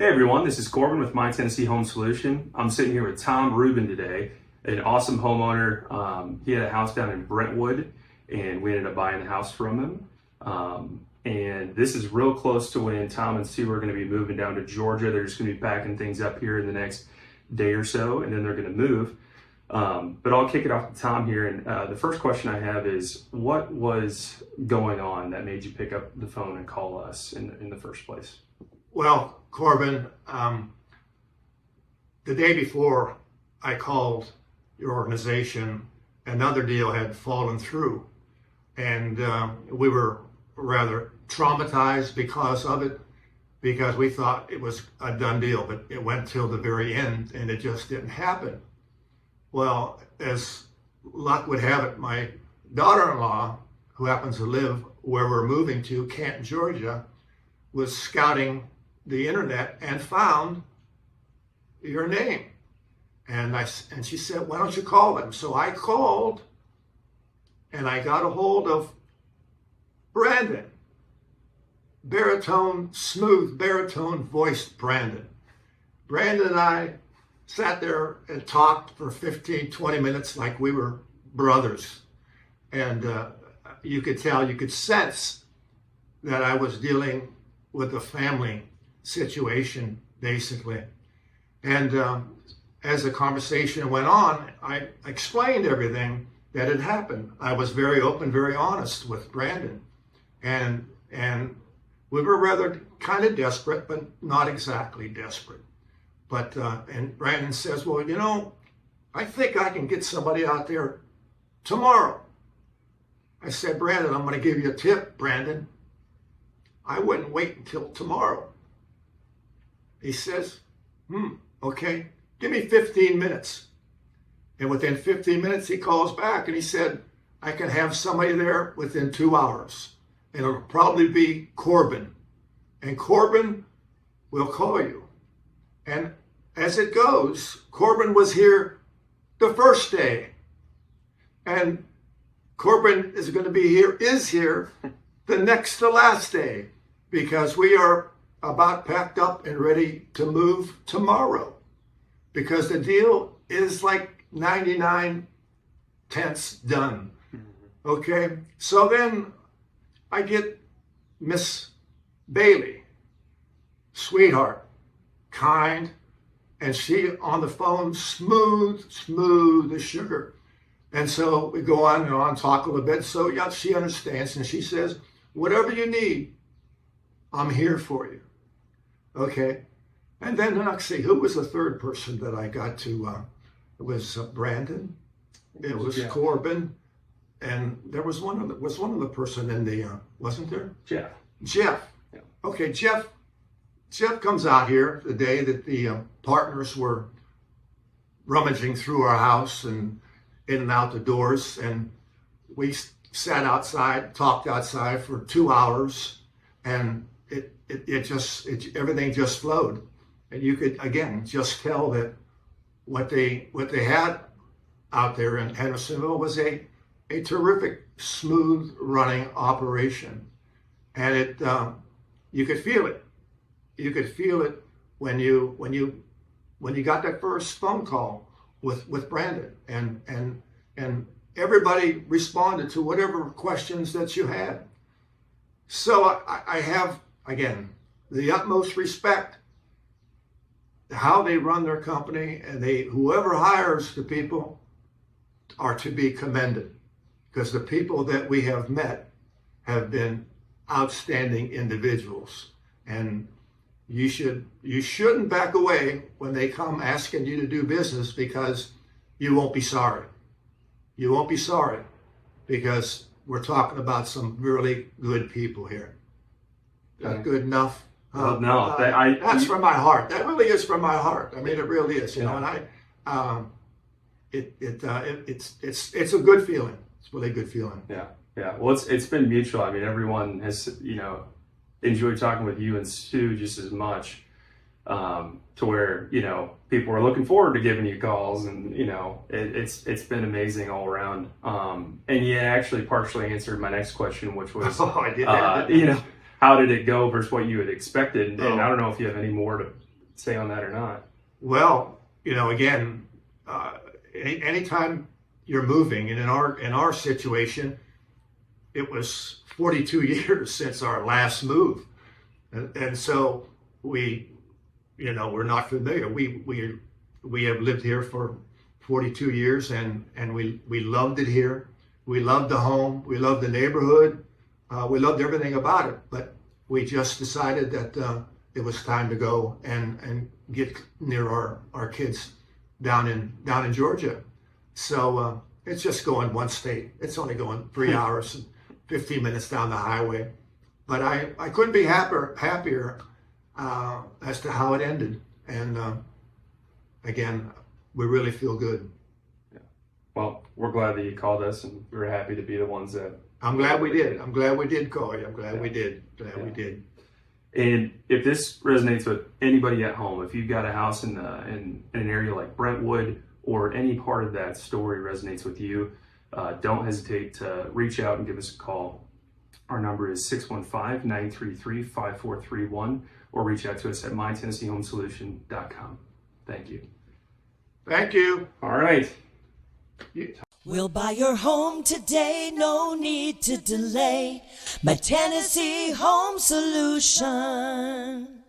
Hey everyone, this is Corbin with My Tennessee Home Solution. I'm sitting here with Tom Rubin today, an awesome homeowner. He had a house down in Brentwood and we ended up buying the house from him. And this is real close to when Tom and Sue are going to be moving down to Georgia. They're just going to be packing things up here in the next day or so, and then they're going to move. But I'll kick it off to Tom here. And the first question I have is, what was going on that made you pick up the phone and call us in the first place? Well, Corbin, the day before I called your organization, another deal had fallen through. And we were rather traumatized because of it, because we thought it was a done deal, but it went till the very end and it just didn't happen. Well, as luck would have it, my daughter-in-law, who happens to live where we're moving to, Canton, Georgia, was scouting the internet and found your name. And she said, why don't you call them? So I called and I got a hold of Brandon. Smooth baritone voiced Brandon. Brandon and I sat there and talked for 15, 20 minutes like we were brothers. And you could sense that I was dealing with a family situation, basically. And as the conversation went on, I explained everything that had happened. I was very open, very honest with Brandon. And we were rather kind of desperate, but not exactly desperate. But, and Brandon says, well, you know, I think I can get somebody out there tomorrow. I said, Brandon, I'm going to give you a tip, Brandon. I wouldn't wait until tomorrow. He says, okay, give me 15 minutes. And within 15 minutes, he calls back and he said, I can have somebody there within 2 hours. And it'll probably be Corbin. And Corbin will call you. And as it goes, Corbin was here the first day. And Corbin is here the next to last day, because we are about packed up and ready to move tomorrow, because the deal is like 99/10 done. Okay, so then I get Miss Bailey, sweetheart, kind, and she on the phone, smooth as sugar. And so we go on and on, talk a little bit. So yeah, she understands, and she says, whatever you need, I'm here for you. Okay. And then let's see, who was the third person that I got to? It was Brandon. It was Corbin, and there was one other person in the wasn't there? Jeff. Yeah. Okay, Jeff comes out here the day that the partners were rummaging through our house and in and out the doors, and we sat outside, talked outside for 2 hours, and everything just flowed. And you could, again, just tell that what they had out there in Hendersonville was a terrific, smooth running operation. And you could feel it. You could feel it when you got that first phone call with Brandon, and everybody responded to whatever questions that you had. So I have, again, the utmost respect how they run their company, and whoever hires the people are to be commended, because the people that we have met have been outstanding individuals. And you shouldn't back away when they come asking you to do business, because you won't be sorry. You won't be sorry, because we're talking about some really good people here. That good enough? Well, no, that's from my heart. That really is from my heart. I mean, it really is. You know, and it's a good feeling. It's a really good feeling. Yeah. Well, it's been mutual. I mean, everyone has enjoyed talking with you and Sue just as much, to where people are looking forward to giving you calls, and it's been amazing all around. And you actually partially answered my next question, which was, I did that. how did it go versus what you had expected? And I don't know if you have any more say on that or not. Well, again, anytime you're moving, and in our situation, it was 42 years since our last move, and so we're not familiar. We have lived here for 42 years, and we loved it here. We loved the home. We loved the neighborhood. We loved everything about it. But we just decided that it was time to go and get near our kids down in Georgia. So it's just going one state. It's only going 3 hours and 15 minutes down the highway. But I couldn't be happier as to how it ended. And again, we really feel good. Yeah. Well, we're glad that you called us, and we're happy to be the ones that. I'm glad we did. I'm glad we did call you. I'm glad we did. We did. And if this resonates with anybody at home, if you've got a house in an area like Brentwood, or any part of that story resonates with you, don't hesitate to reach out and give us a call. Our number is 615-933-5431, or reach out to us at mytennessehomesolution.com. Thank you. Thank you. All right. We'll buy your home today, no need to delay. My Tennessee Home Solution.